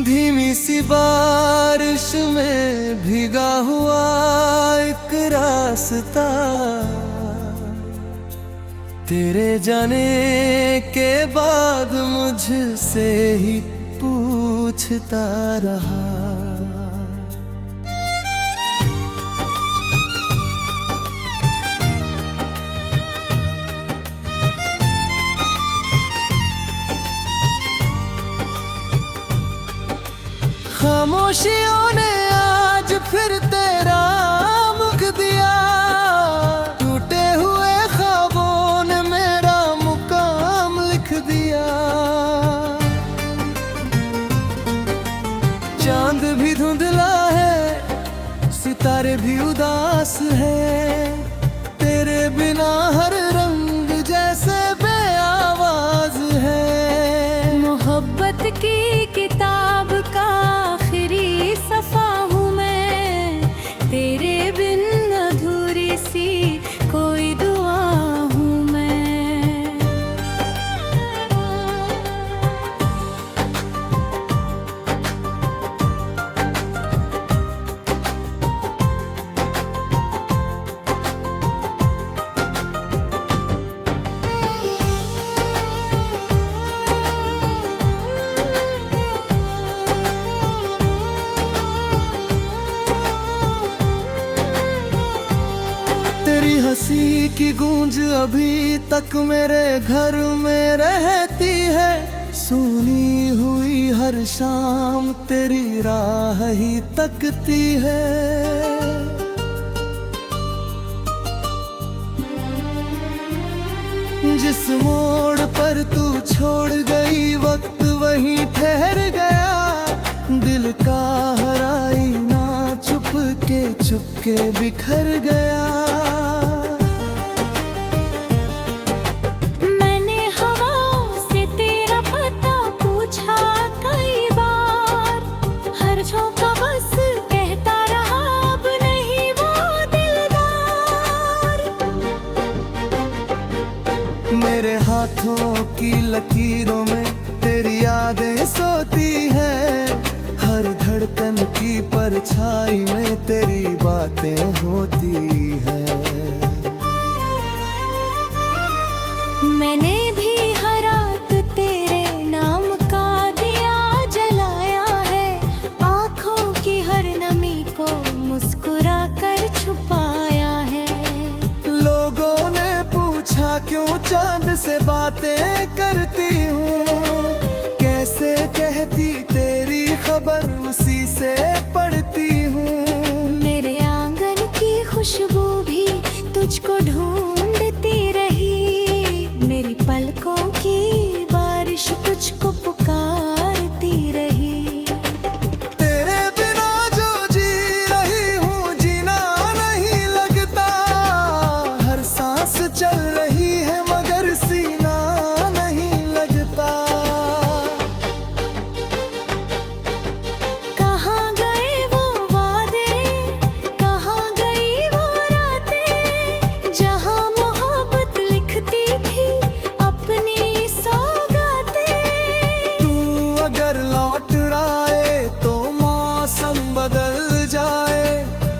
धीमी सी बारिश में भीगा हुआ एक रास्ता, तेरे जाने के बाद मुझसे ही पूछता रहा। खामोशियों ने आज फिर तेरा मुख दिया, टूटे हुए ख्वाबों ने मेरा मुकाम लिख दिया। चांद भी धुंधला है, सितारे भी उदास है, तेरे बिना हर रंग जैसे बेआवाज है। मोहब्बत की किताब का आखिरी सफा हूँ मैं, तेरे बिन अधूरी सी कोई दुआ हूँ मैं। तेरी हंसी की गूंज अभी तक मेरे घर में रहती है, सुनी हुई हर शाम तेरी राह ही तकती है। जिस मोड़ पर तू छोड़ गई वक्त वहीं ठहर गया, दिल का हर आईना चुपके बिखर गया। मैंने हवाओं से तेरा पता पूछा कई बार, हर झोंका बस कहता रहा अब नहीं वो दिलदार। मेरे हाथों की लकीरों में तेरी यादें सोती हैं, हर धड़कन की परछाई में तेरी बातें होती हैं। मैंने भी हर रात तेरे नाम का दिया जलाया है, आँखों की हर नमी को मुस्कुरा कर छुपाया है। लोगों ने पूछा क्यों चांद से बातें करती हूँ, कैसे कहती तेरी खबर उसी से पढ़ती हूँ। मेरे आंगन की खुशबू भी तुझको ढूंढती रही, मेरी पलकों की बारिश तुझको पुकारती रही। तेरे बिना जो जी रही हूँ जीना नहीं लगता, हर सांस चल रही है मगर सीना नहीं लगता। कहाँ गए वो वादे, कहाँ गई वो रातें, जहाँ मोहब्बत लिखती थी अपनी सौगातें। तू अगर लौट आए तो मौसम बदल जाए,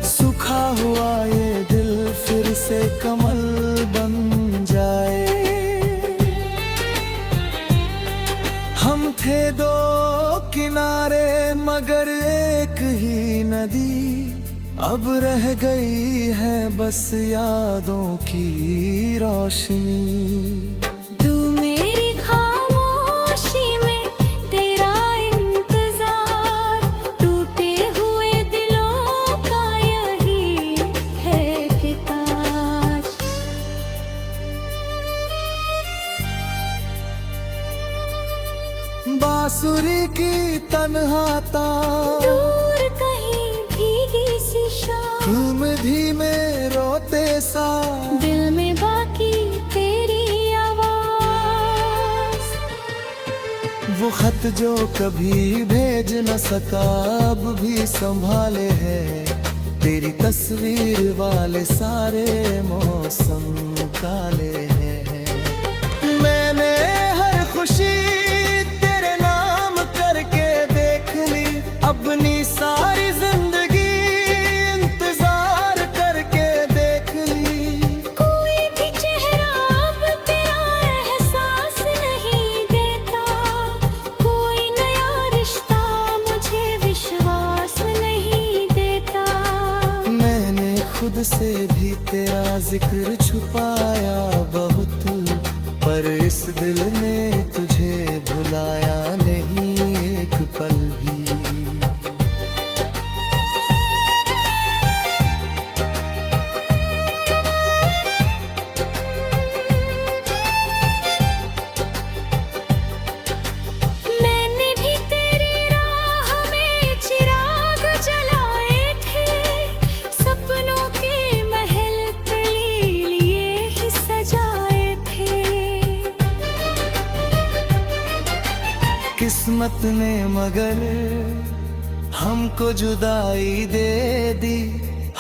सूखा हुआ ये दिल फिर से कमल बन जाए। हम थे दो किनारे मगर एक ही नदी, अब रह गई है बस यादों की रोशनी। तू मेरी खामोशी में तेरा इंतजार, टूटे हुए दिलों का यही है किताब। बांसुरी की तन्हाता, दूर कहीं भीगी सी शाम, धीमे रोते सा, दिल में बाकी तेरी आवाज। वो खत जो कभी भेज न सका अब भी संभाले है, तेरी तस्वीर वाले सारे मौसम काले हैं। मैंने हर खुशी तेरे नाम करके देख ली, अपनी सारी जिंदगी इंतजार करके देख ली। कोई भी चेहरा अब तेरा एहसास नहीं देता, कोई नया रिश्ता मुझे विश्वास नहीं देता। मैंने खुद से भी तेरा जिक्र छुपाया बहुत, पर इस दिल ने तुझे भुलाया नहीं एक पल भी। मैंने भी तेरी राह में चिराग जलाए थे, सपनों के महल तेरे लिए ही सजाए थे। किस्मत ने मगर हमको जुदाई दे दी,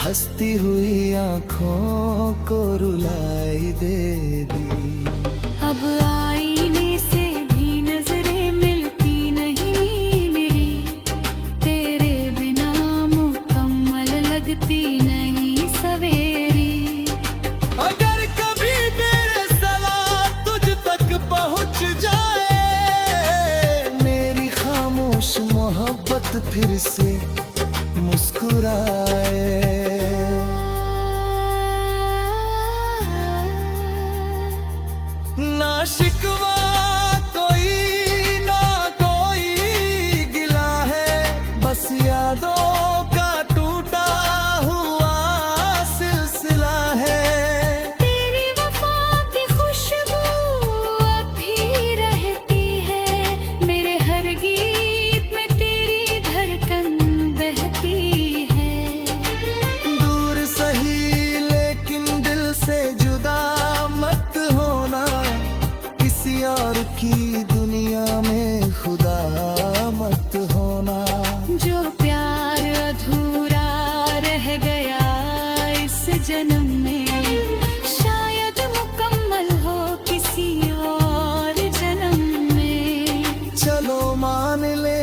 हंसती हुई आंखों को रुलाई दे दी। अब आईने से भी नजरें मिलती नहीं मेरी, तेरे बिना मुकम्मल लगती नहीं सवेरी। अगर कभी मेरे सवाल तुझ तक पहुंच जाए, मेरी खामोश मोहब्बत फिर से मुस्कुराए। ना शिकवा कोई ना कोई गिला है, बस यादों का टूटा हुआ सिलसिला है। तेरी वफा की खुशबू अब भी रहती है, मेरे हर गीत में तेरी धड़कन बहती है। दूर सही लेकिन दिल से जुदा मत होना, किसी और की दुनिया में खुदा मत होना। जो प्यार अधूरा रह गया इस जन्म में, शायद मुकम्मल हो किसी और जन्म में। चलो मान ले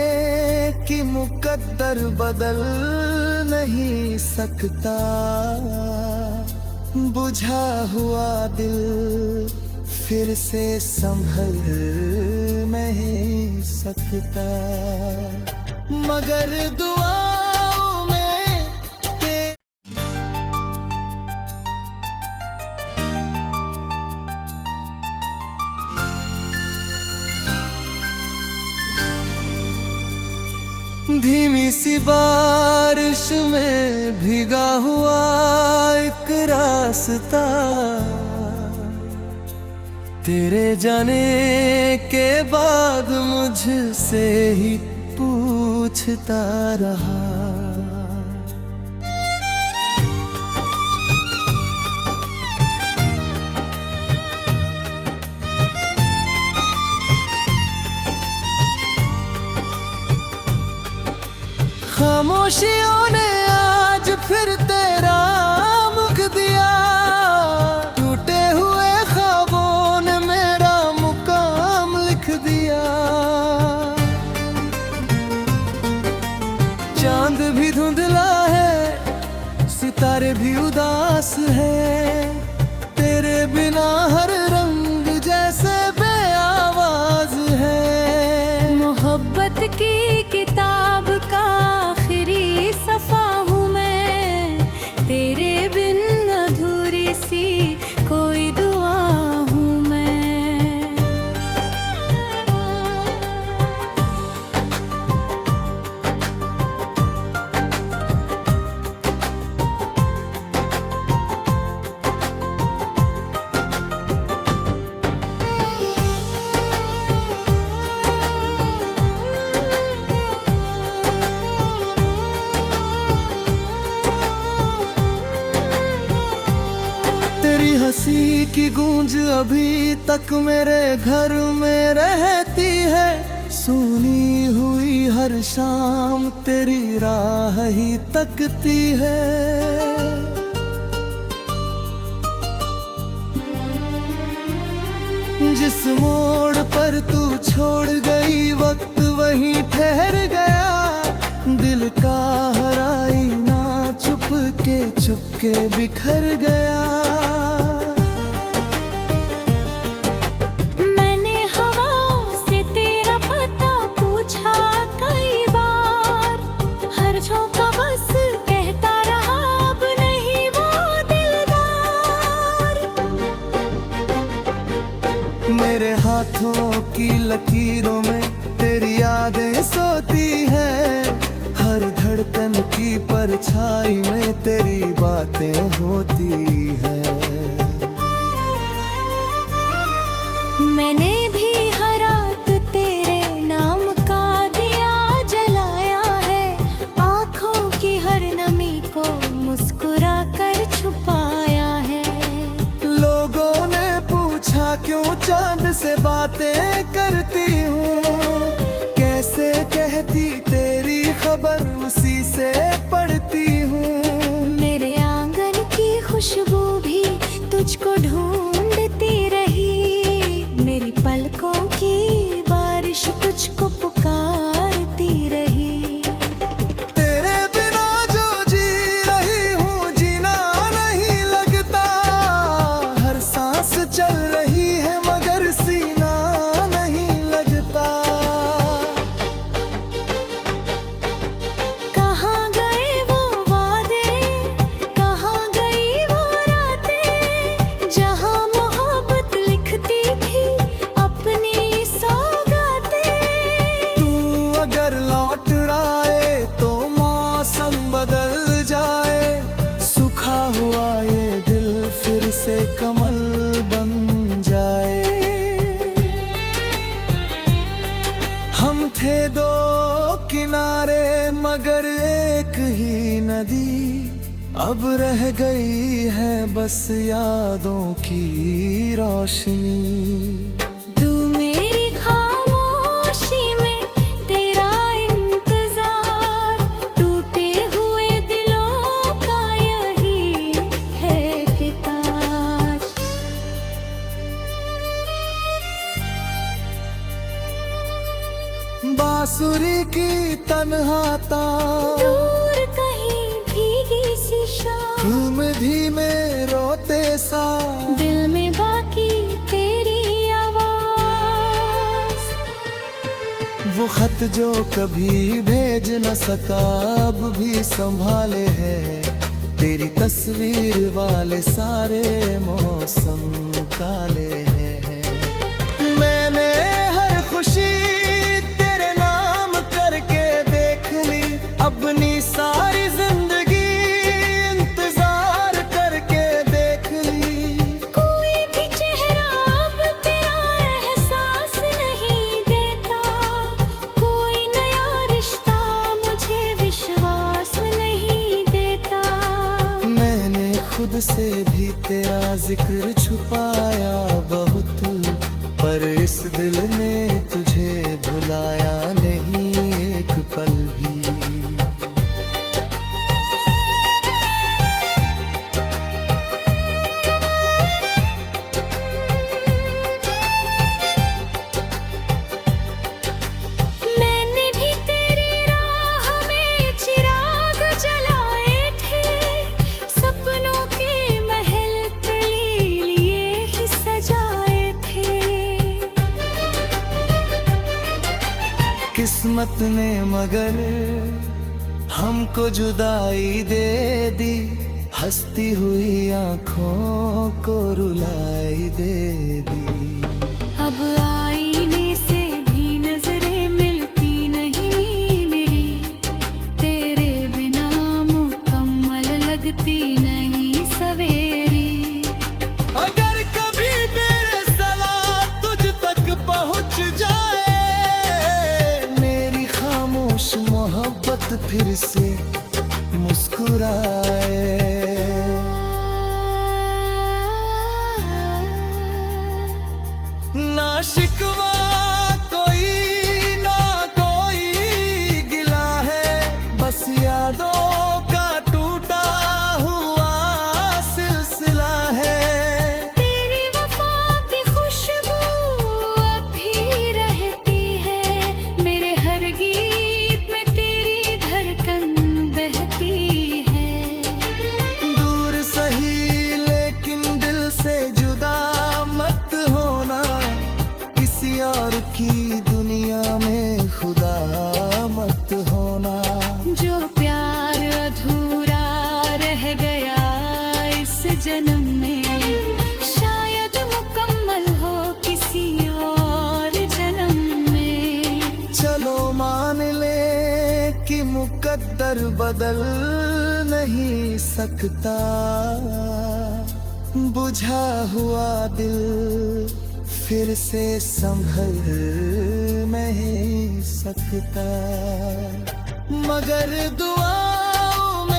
कि मुकद्दर बदल नहीं सकता, बुझा हुआ दिल फिर से संभल नहीं सकता। मगर दुआओं में धीमी सी बारिश में भीगा हुआ एक रास्ता, तेरे जाने के बाद मुझसे ही पूछता रहा। खामोशियों ने आज फिर तेरा मुख दिया, टूटे हुए ख्वाबों ने मेरा मुकाम लिख दिया। चांद भी धुंधला है, सितारे भी उदास है, तेरे बिना हर रंग जैसे बेआवाज है। मोहब्बत की किताब का आखिरी सफा हूँ मैं, तेरे बिन अधूरी सी कोई दुआ हूँ मैं। तेरी हंसी की गूंज अभी तक मेरे घर में रहती है, सुनी हुई हर शाम तेरी राह ही तकती है। जिस मोड़ पर तू छोड़ गई वक्त वहीं ठहर गया, दिल का हर आईना चुपके बिखर गया। मैंने हवाओं से तेरा पता पूछा कई बार, हर झोंका बस कहता रहा अब नहीं वो दिलदार। मेरे हाथों की लकीरों में तेरी यादें सोती है, हर धड़कन की परछाई में तेरी बातें होती है। मैंने भी हर रात तेरे नाम का दिया जलाया है, आँखों की हर नमी को मुस्कुरा कर छुपाया है। लोगों ने पूछा क्यों चांद से बातें करती हूँ, कैसे कहती तेरी खबर उसी से पढ़ती हूँ। मेरे आंगन की खुशबू भी तुझको ढूंढती रही, मेरी पलकों की बारिश तुझको पुकारती रही। तेरे बिना जो जी रही हूँ जीना नहीं लगता, हर सांस चल रही है मगर सीना नहीं लगता। कहाँ गए वो वादे, कहाँ गई वो रातें, जहाँ मोहब्बत लिखती थी अपनी सौगातें। तू अगर लौट आए तो मौसम बदल जाए, सूखा हुआ ये दिल फिर से कमल बन जाए। हम थे दो किनारे मगर एक ही नदी, अब रह गई है बस यादों की रोशनी। तू मेरी खामोशी में तेरा इंतजार, टूटे हुए दिलों का यही है किताब। बांसुरी की तन्हाता दूर कहीं भीगी सी शाम, धीमे धीमे रोते सा, दिल में बाकी तेरी आवाज। वो खत जो कभी भेज न सका अब भी संभाले है, तेरी तस्वीर वाले सारे मौसम काले हैं। मैंने हर खुशी तेरे नाम करके देख ली, अपनी सारी जिंदगी इंतजार करके देख ली। कोई भी चेहरा अब तेरा एहसास नहीं देता, कोई नया रिश्ता मुझे विश्वास नहीं देता। मैंने खुद से भी तेरा जिक्र छुपाया बहुत, पर इस दिल ने तुझे भुलाया नहीं एक पल भी। मैंने भी तेरी राह में चिराग जलाए थे, सपनों के महल तेरे लिए ही सजाए थे। किस्मत ने मगर हमको जुदाई दे दी, हंसती हुई आंखों को रुलाई दे दी। अब आईने से भी नजरें मिलती नहीं मेरी, तेरे बिना मुकम्मल लगती नहीं सवेरी। अगर कभी मेरे सलाह तुझ तक पहुंच जाए, मेरी खामोश मोहब्बत फिर से मुस्कुराए। ना शिकवा कोई ना कोई गिला है, बस यादों का टूटा हुआ जन्म में, शायद मुकम्मल हो किसी और जन्म में। चलो मान ले कि मुकद्दर बदल नहीं सकता, बुझा हुआ दिल फिर से संभल नहीं सकता, मगर दुआओं में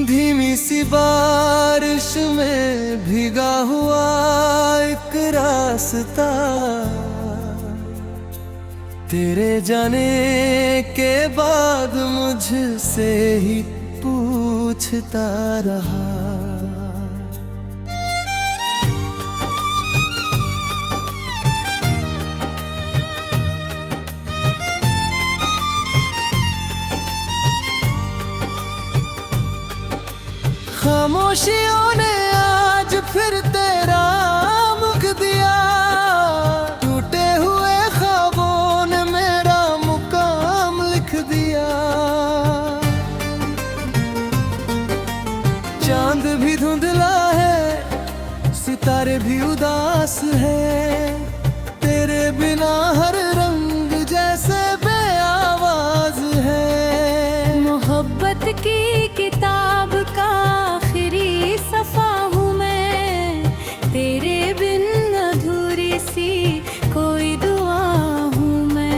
धीमी सी बारिश में भीगा हुआ एक रास्ता, तेरे जाने के बाद मुझसे ही पूछता रहा। खामोशियों ने आज फिर तेरा मुख दिया, टूटे हुए ख्वाबों ने मेरा मुकाम लिख दिया। चांद भी धुंधला है, सितारे भी उदास है, तेरे बिना हर रंग जैसे बेआवाज है। मोहब्बत की किताब का आखिरी सफा हूँ मैं, तेरे बिन अधूरी सी कोई दुआ हूँ मैं।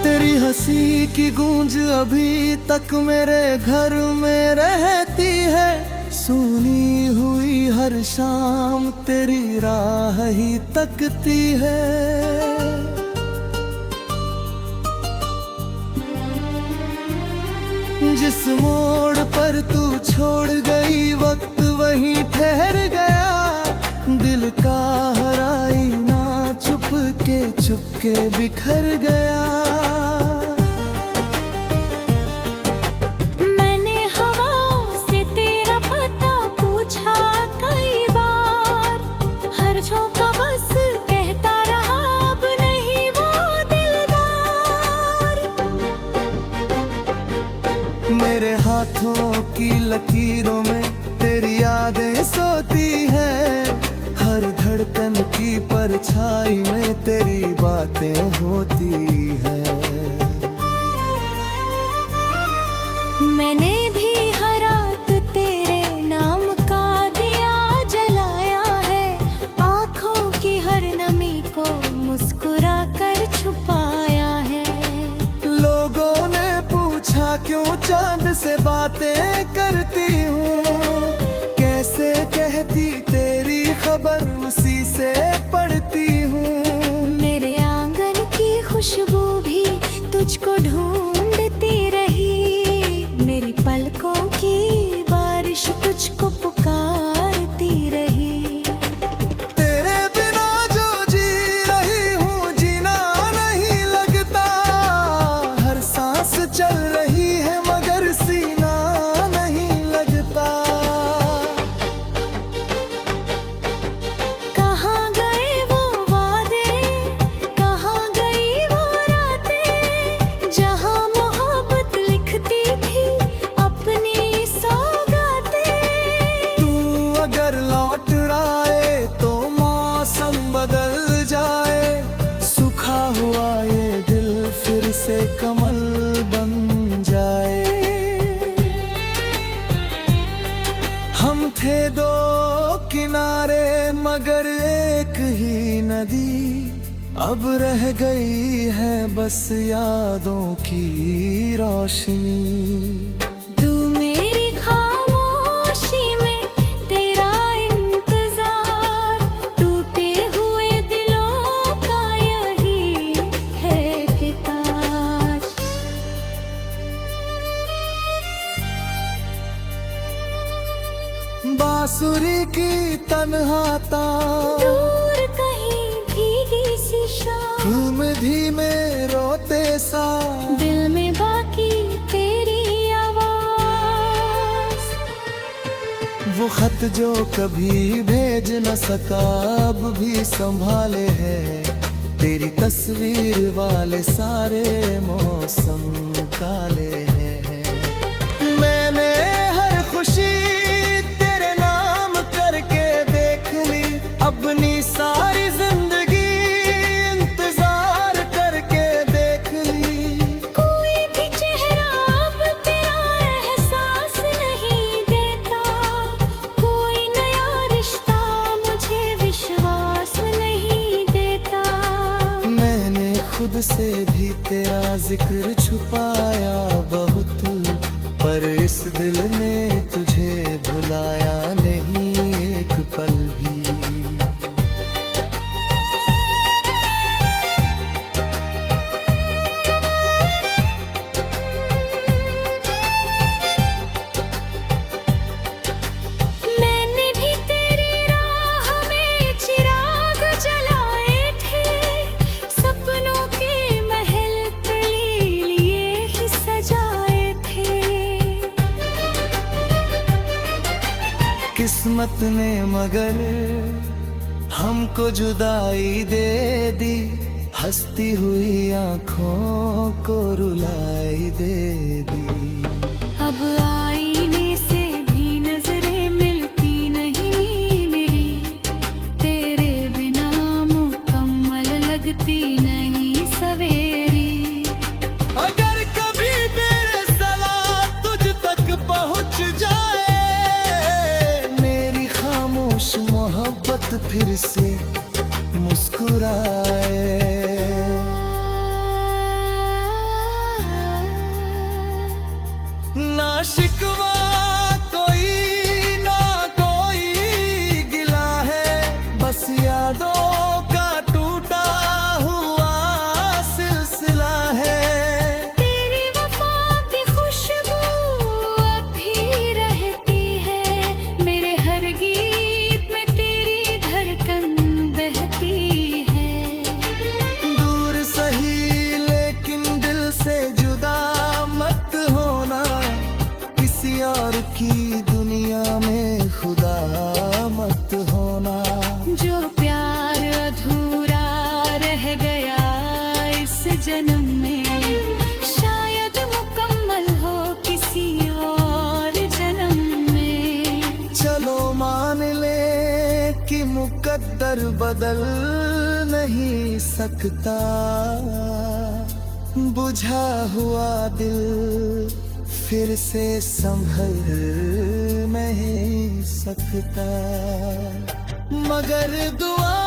तेरी हंसी की गूंज अभी तक मेरे घर में रहती है, सुनी हुई हर शाम तेरी राह ही तकती है। जिस मोड़ पर तू छोड़ गई वक्त वहीं ठहर गया, दिल का हर आईना चुपके बिखर गया। मैंने हवाओं से तेरा पता पूछा कई बार, हर झोंका बस कहता रहा अब नहीं वो दिलदार। मेरे हाथों की लकीरों में तेरी यादें सोती है, हर धड़कन की परछाई में तेरी बातें होती है। मैंने भी हर रात तेरे नाम का दिया जलाया है, आँखों की हर नमी को मुस्कुरा कर छुपाया है। लोगों ने पूछा क्यों चांद से बातें करती हूँ, कैसे कहती तेरी खबर उसी से पढ़ती हूँ। मेरे आंगन की खुशबू भी तुझको ढूंढती रही, मेरी पलकों की बारिश तुझको पुकारती रही। तेरे बिना जो जी रही हूँ जीना नहीं लगता, हर सांस चल रही है मगर सीना नहीं लगता। कहाँ गए वो वादे, कहाँ गई वो रातें, जहाँ मोहब्बत लिखती थी अपनी सौगातें। तू अगर लौट आए तो मौसम बदल जाए, सूखा हुआ ये दिल फिर से कमल बन जाए। हम थे दो किनारे मगर एक ही नदी, अब रह गई है बस यादों की रोशनी। तू मेरी खामोशी में तेरा इंतजार, टूटे हुए दिलों का यही है तन्हाता, दूर कहीं भीगी सी शाम, धीमे धीमे रोते सा, दिल में बाकी तेरी आवाज। वो खत जो कभी भेज न सका अब भी संभाले है, तेरी तस्वीर वाले सारे मौसम काले हैं। मैंने हर खुशी तेरे नाम करके देख ली, अपनी सारी जिंदगी इंतजार करके देख ली। कोई भी चेहरा अब तेरा एहसास नहीं देता, कोई नया रिश्ता मुझे विश्वास नहीं देता। मैंने खुद से भी तेरा जिक्र छुपाया बहुत, पर इस दिल ने तुझे भुलाया नहीं एक पल भी। मैंने भी तेरी राह में चिराग जलाए थे, सपनों के महल तेरे लिए ही सजाए थे। किस्मत ने मगर हमको जुदाई दे दी, हंसती हुई आंखों को रुलाई दे दी। अब आईने से भी नजरें मिलती नहीं मेरी, तेरे बिना मुकम्मल लगती नहीं सवेरी। अगर कभी मेरे सलाह तुझ तक पहुंच जाए, मेरी खामोश मोहब्बत फिर से मुस्कुराए। ना शिकवा कोई ना कोई गिला है, बस यादों का टूटा हुआ सिलसिला है। तेरी वफा की खुशबू अब भी रहती है, मेरे हर गीत में तेरी धड़कन बहती है। दूर सही लेकिन दिल से जुदा मत होना, किसी और की दुनिया में खुदा मत होना। जो प्यार अधूरा रह गया इस जन्म में, शायद मुकम्मल हो किसी और जन्म में। चलो मान ले कि मुकद्दर बदल नहीं सकता, बुझा हुआ दिल फिर से संभल नहीं सकता, मगर दुआ